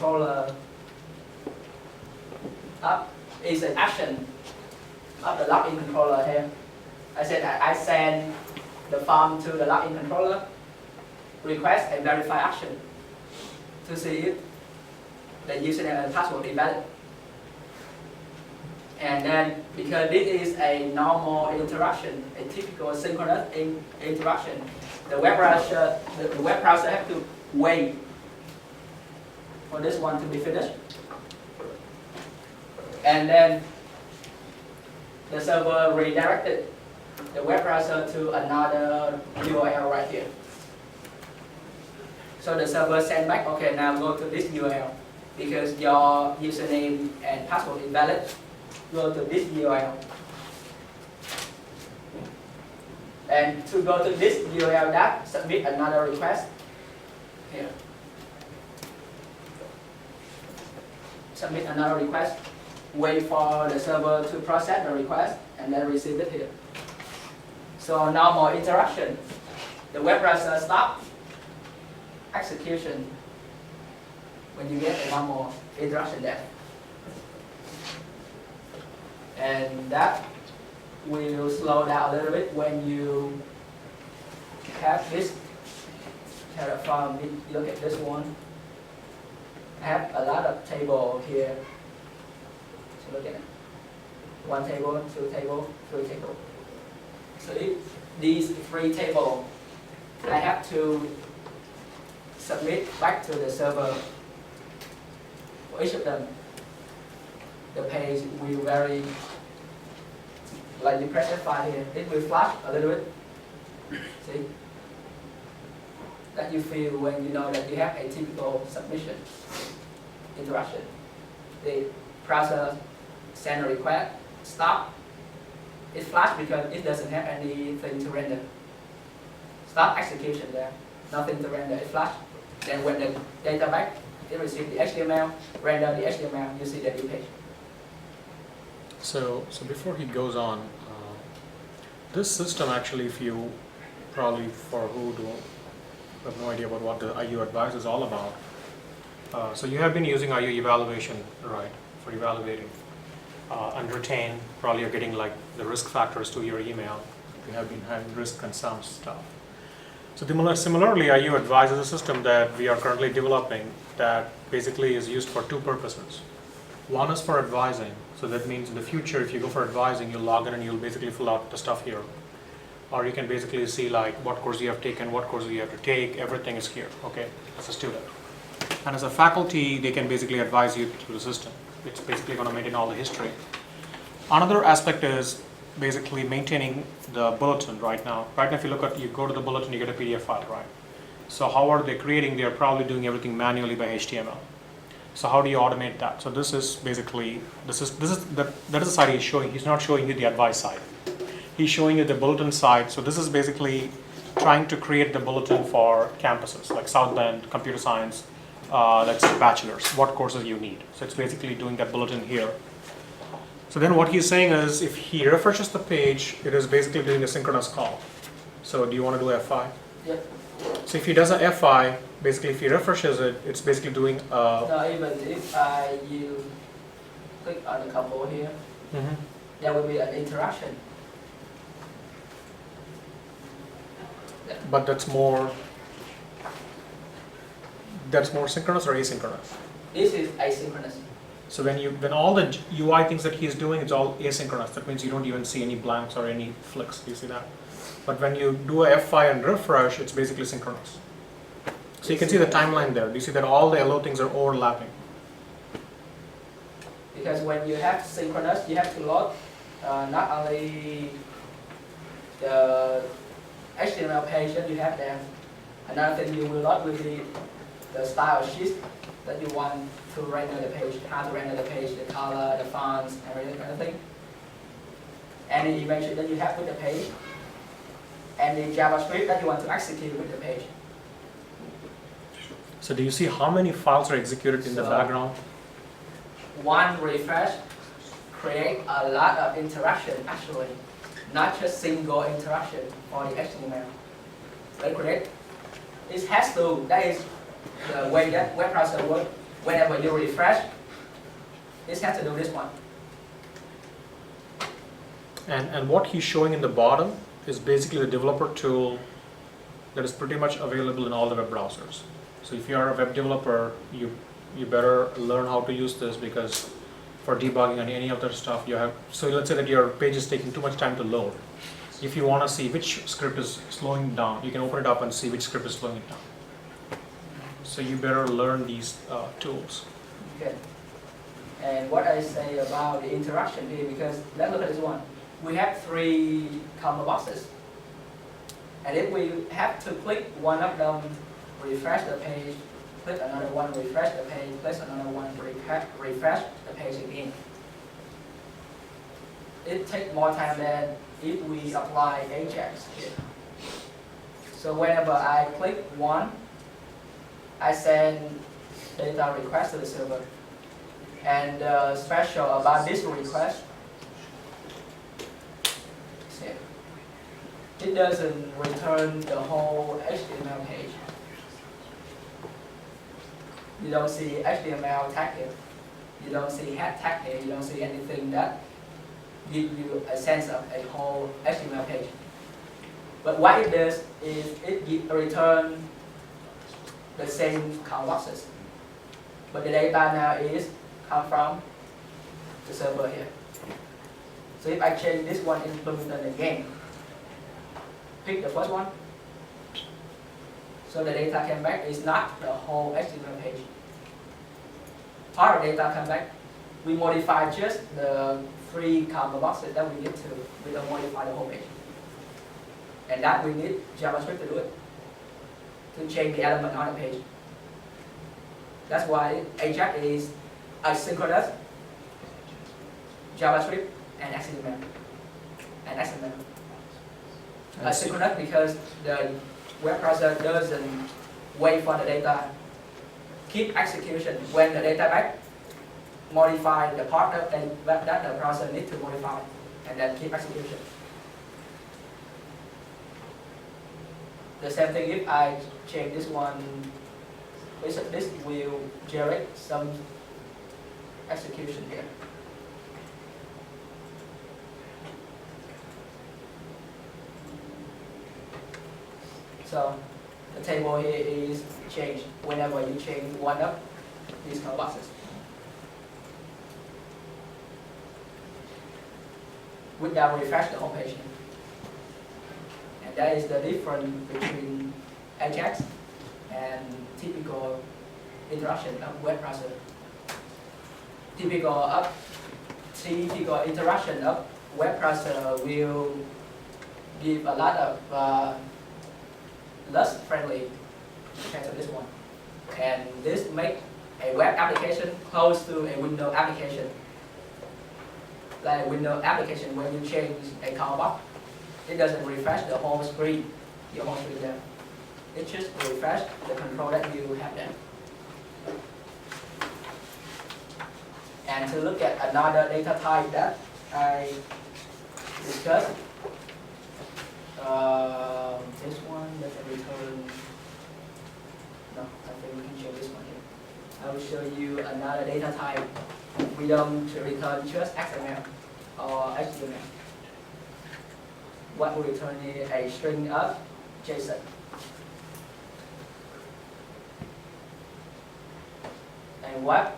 controller up is an action of the login controller here. I said I send the form to the login controller, request and verify action to see if the username and password is valid. And then, because this is a normal interaction, a typical synchronous interaction, the web browser has to wait for this one to be finished. And then the server redirected the web browser to another URL right here. So the server sent back, okay, now go to this URL because your username and password is valid. Go to this URL. And to go to this URL, that submit another request here. Submit another request. Wait for the server to process the request and then receive it here. So normal interaction. The web browser stops execution when you get a normal interaction there. And that will slow down a little bit when you have this Terraform. Look at this one. I have a lot of table here. So look at it. 1 table, 2 table, 3 table. So these 3 tables, I have to submit back to the server for each of them. The page will vary, like you press F5 here, it will flash a little bit. See? That you feel when you know that you have a typical submission interaction. The browser send a request, stop. It flashes because it doesn't have anything to render. Stop execution there, nothing to render, it flashes. Then when the data back, it receives the HTML, render the HTML, you see the new page. So before he goes on, this system actually, if you probably for who have no idea about what the IU advice is all about. So you have been using IU evaluation, right, for evaluating and retain. Probably you're getting like the risk factors to your email. You have been having risk and some stuff. So similarly, IU advice is a system that we are currently developing that basically is used for 2 purposes. One is for advising. So that means in the future, if you go for advising, you'll log in and you'll basically fill out the stuff here. Or you can basically see like what course you have taken, what course you have to take, everything is here, okay, as a student. And as a faculty, they can basically advise you through the system. It's basically going to maintain all the history. Another aspect is basically maintaining the bulletin right now. Right now, if you go to the bulletin, you get a PDF file, right? So how are they creating? They're probably doing everything manually by HTML. So how do you automate that? So this is basically, that is the side he's showing. He's not showing you the advice side. He's showing you the bulletin side. So this is basically trying to create the bulletin for campuses like South Bend, computer science, let's say bachelor's, what courses you need. So it's basically doing that bulletin here. So then what he's saying is if he refreshes the page, it is basically doing a synchronous call. So do you want to do F5? Yep. So if he does an F5, basically if he refreshes it, it's basically doing No, even if you click on the couple here, there will be an interaction. But that's more synchronous or asynchronous? This is asynchronous. So when all the UI things that he's doing, it's all asynchronous. That means you don't even see any blanks or any flicks. Do you see that? But when you do a F5 and refresh, it's basically synchronous. So you can see the timeline there. Do you see that all the yellow things are overlapping? Because when you have synchronous, you have to load not only the HTML page that you have there. Another thing you will load will be the style sheet that you want to render the page, how to render the page, the color, the fonts, everything kind of thing. Any image that you have with the page, and the JavaScript that you want to execute with the page. So do you see how many files are executed in the background? One refresh create a lot of interaction actually, not just single interaction for the HTML. They create, it has to, that is the way that web browser works. whenever you refresh, it has to do this one. And what he's showing in the bottom is basically the developer tool that is pretty much available in all the web browsers. So if you are a web developer, you better learn how to use this, because for debugging and any other stuff you have. So let's say that your page is taking too much time to load. If you want to see which script is slowing it down, you can open it up and see which script is slowing it down. So you better learn these tools. Okay. And what I say about the interaction here, because let's look at this one. We have 3 combo boxes. And if we have to click one of them, refresh the page, click another one, refresh the page, click another one, refresh the page again. It takes more time than if we apply AJAX here. So whenever I click one, I send data request to the server. And special about this request, it doesn't return the whole HTML page. You don't see HTML tag here. You don't see head tag here. You don't see anything that gives you a sense of a whole HTML page. But what it does is it returns the same count boxes. But the data now is come from the server here. So if I change this one implement again, pick the first one, so the data came back is not the whole HTML page. Part of data come back. We modify just the 3 combo boxes that we need to. We don't modify the whole page. And that we need JavaScript to do it, to change the element on the page. That's why AJAX is asynchronous, JavaScript, and XML. Asynchronous because the web browser doesn't wait for the data, keep execution. When the data back, modify the part that the browser needs to modify, and then keep execution. The same thing if I change this one, this will generate some execution here. So the table here is changed whenever you change one of these color boxes. Without refresh the home page. And that is the difference between AJAX and typical interaction of web browser. Typical interaction of web browser will give a lot of less friendly compared to this one. And this makes a web application close to a Windows application. Like a Windows application, when you change a color box, it doesn't refresh the whole screen, your whole screen there. It just refresh the control that you have there. And to look at another data type that I discussed, this one doesn't return. No, I think we can show this one here. I will show you another data type. We don't return just XML or HTML. What we return is a string of JSON. And what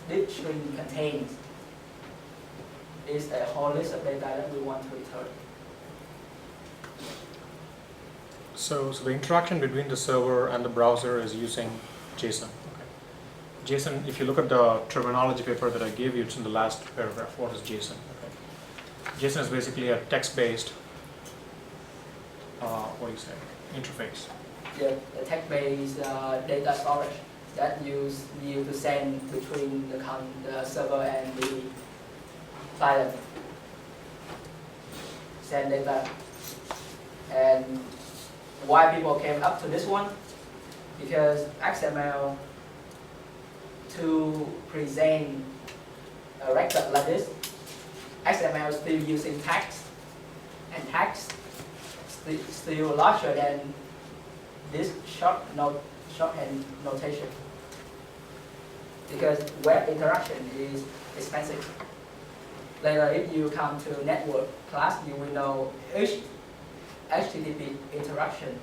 this string contains is a whole list of data that we want to return. So the interaction between the server and the browser is using JSON. Okay. JSON, if you look at the terminology paper that I gave you, it's in the last paragraph. What is JSON? Okay. JSON is basically a text-based, what do you say, interface. The text-based data storage that you to send between the server and the client. Send data. And why people came up to this one? Because XML, to present a record like this, XML is still using text, and text still larger than this shorthand notation. because web interaction is expensive. Later, if you come to network class, you will know each HTTP interaction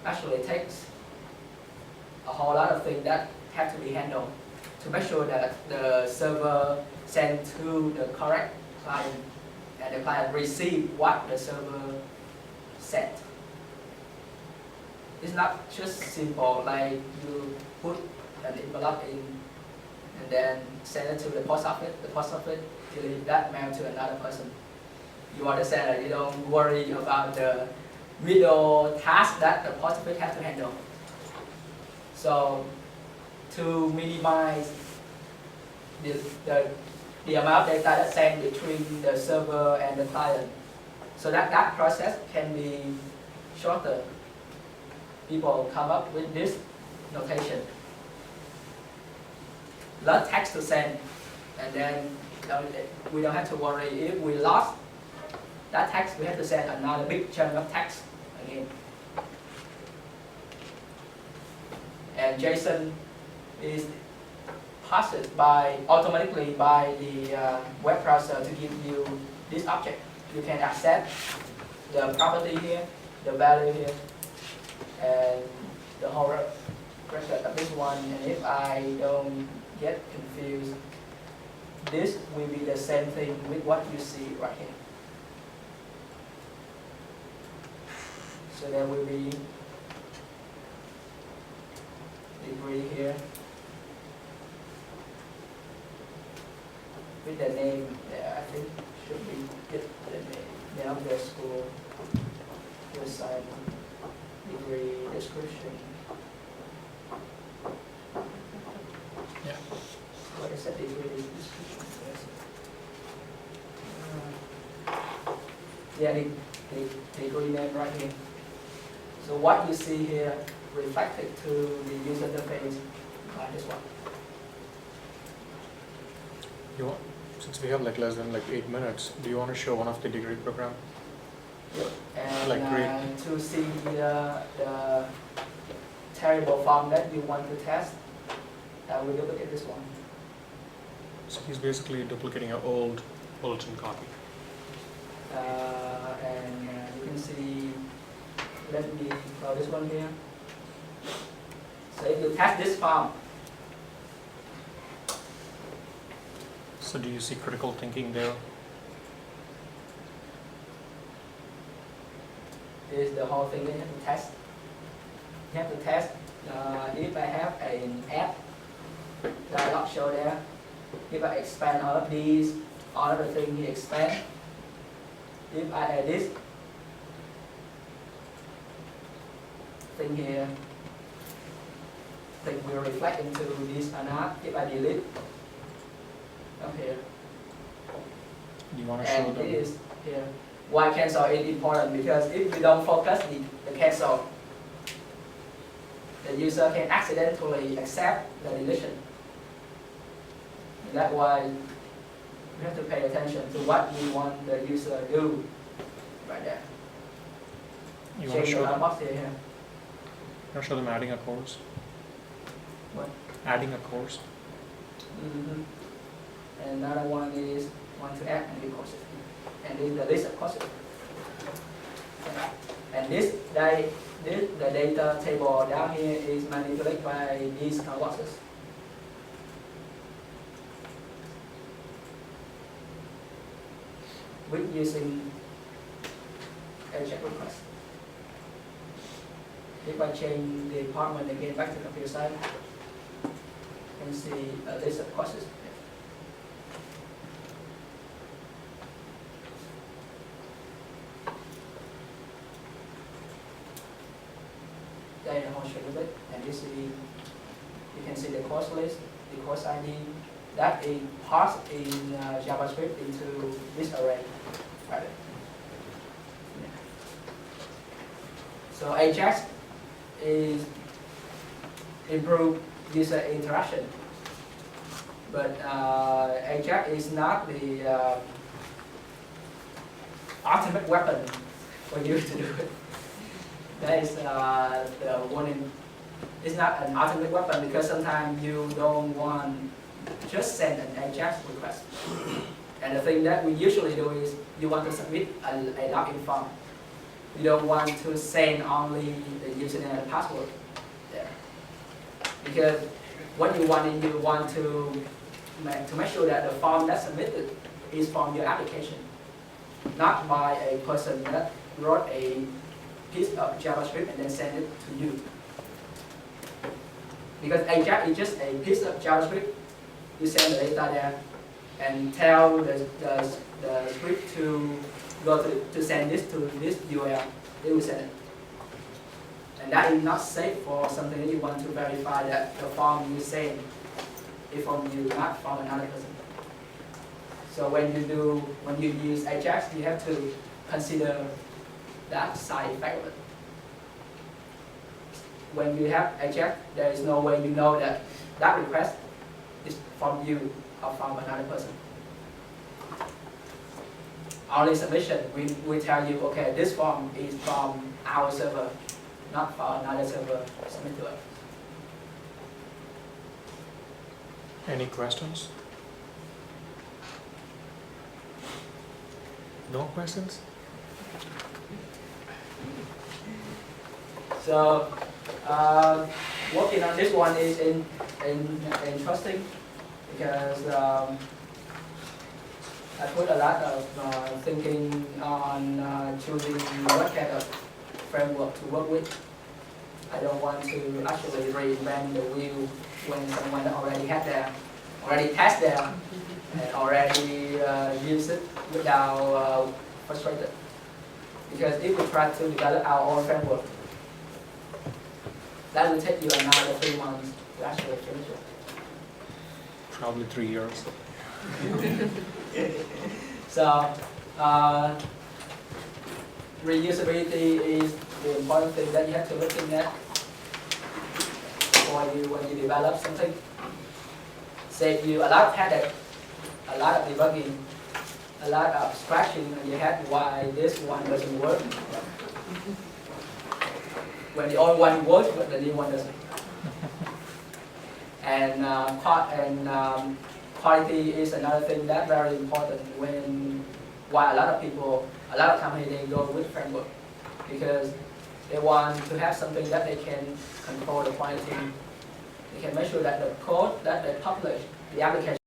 actually takes a whole lot of things that have to be handled to make sure that the server sends to the correct client and the client receive what the server sent. It's not just simple like you put an envelope in and then send it to the post office. The post office delete that mail to another person. You understand that you don't worry about the middle task that the post office has to handle. So to minimize the amount of data that's sent between the server and the client, so that process can be shorter, people come up with this notation. Less text to send, and then we don't have to worry if we lost that text, we have to send another big chunk of text again. And JSON is passed automatically by the web browser to give you this object. You can access the property here, the value here, and the whole record of this one. And if I don't get confused, this will be the same thing with what you see right here. So there will be degree here with the name there. I think should be get the name of the school, the assignment, degree, description. Yeah. What is that degree description? Yeah, the degree name right here. So what you see here reflected to the user interface by this one. Since we have like less than like 8 minutes, do you want to show one of the degree program? Yep. And Like to see the terrible form that you want to test, we look at this one. So he's basically duplicating an old bulletin copy. And you can see, let me close this one here. So if you test this form, So do you see critical thinking there? is the whole thing that you have to test. You have to test if I have an app dialog show there. If I expand all of these, all of the things he expand. If I add this thing here, thing will reflect into this or not. If I delete up here, Do you want to show and them? it is here. Why cancel is important? Because if you don't focus the cancel, the user can accidentally accept the deletion. And that's why we have to pay attention to what we want the user to do right there. You want to Change show the them? box here. You want to show them adding a course? What? Adding a course? Mm-hmm. And another one is want to add new courses. And this is the list of courses. And the data table down here is manipulated by these boxes. With using AJAX request. If I change the department again back to the computer side, you can see a list of courses. There the whole shape of it, and you can see the course list, the course ID, that is parsed in JavaScript into this array. Right. Yeah. So AJAX is improved user interaction, but AJAX is not the ultimate weapon for you to do it. That is the warning it's not an ultimate weapon because sometimes you don't want just send an AJAX request. And the thing that we usually do is you want to submit a login form. You don't want to send only the username and password there. Because what you want is you want to make sure that the form that's submitted is from your application, not by a person that wrote a piece of JavaScript and then send it to you. Because AJAX is just a piece of JavaScript. You send the data there and tell the script to go to send this to this URL. It will send it. And that is not safe for something that you want to verify that the form you send is from you, not from another person. So when you use AJAX, you have to consider that side effect of it. When you have AJAX, there is no way you know that that request is from you or from another person. Only submission, we tell you, okay, this form is from our server, not from another server submit to us. Any questions? No questions? So working on this one is interesting because I put a lot of thinking on choosing what kind of framework to work with. I don't want to actually reinvent the wheel when someone already had them, already tested them, and already used it without frustrated. Because if we try to develop our own framework, that will take you another 3 months to actually finish it. Probably 3 years. So, reusability is the important thing that you have to look at for you when you develop something. Save you a lot of headache, a lot of debugging, a lot of scratching on your head why this one doesn't work. When the old one works, but the new one doesn't. And quality is another thing that's very important why a lot of companies they go with framework because they want to have something that they can control the quality. They can make sure that the code that they publish, the application